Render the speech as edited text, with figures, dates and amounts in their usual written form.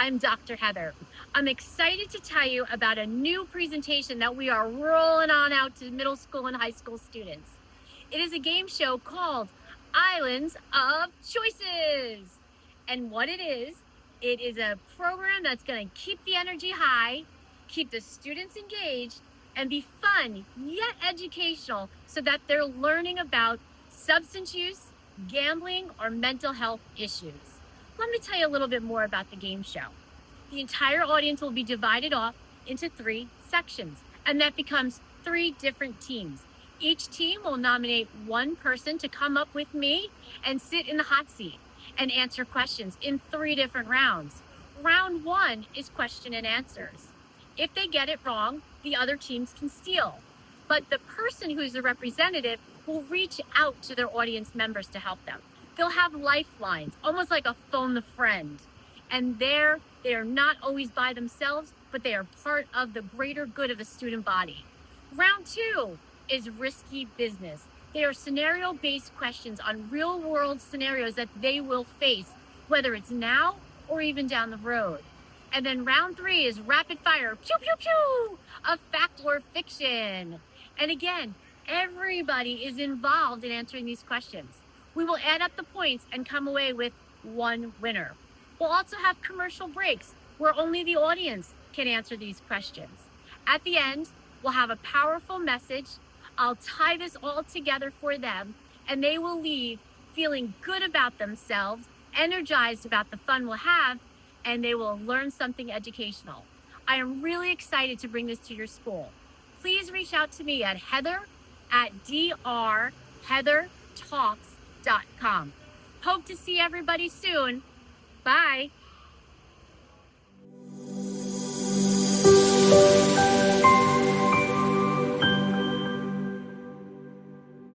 I'm Dr. Heather. I'm excited to tell you about a new presentation that we are rolling on out to middle school and high school students. It is a game show called Islands of Choices. And what it is a program that's going to keep the energy high, keep the students engaged, and be fun yet educational so that they're learning about substance use, gambling, or mental health issues. Let me tell you a little bit more about the game show. The entire audience will be divided off into 3 sections, and that becomes 3 different teams. Each team will nominate one person to come up with me and sit in the hot seat and answer questions in 3 different rounds. Round 1 is question and answers. If they get it wrong, the other teams can steal. But the person who's the representative will reach out to their audience members to help them. They'll have lifelines, almost like a phone a friend. And they are not always by themselves, but they are part of the greater good of the student body. Round 2 is risky business. They are scenario-based questions on real-world scenarios that they will face, whether it's now or even down the road. And then round 3 is rapid fire, pew, pew, pew, of fact or fiction. And again, everybody is involved in answering these questions. We will add up the points and come away with one winner. We'll also have commercial breaks where only the audience can answer these questions. At the end, we'll have a powerful message. I'll tie this all together for them, and they will leave feeling good about themselves, energized about the fun we'll have, and they will learn something educational. I am really excited to bring this to your school. Please reach out to me at heather@drheathertalks.com. Hope to see everybody soon. Bye.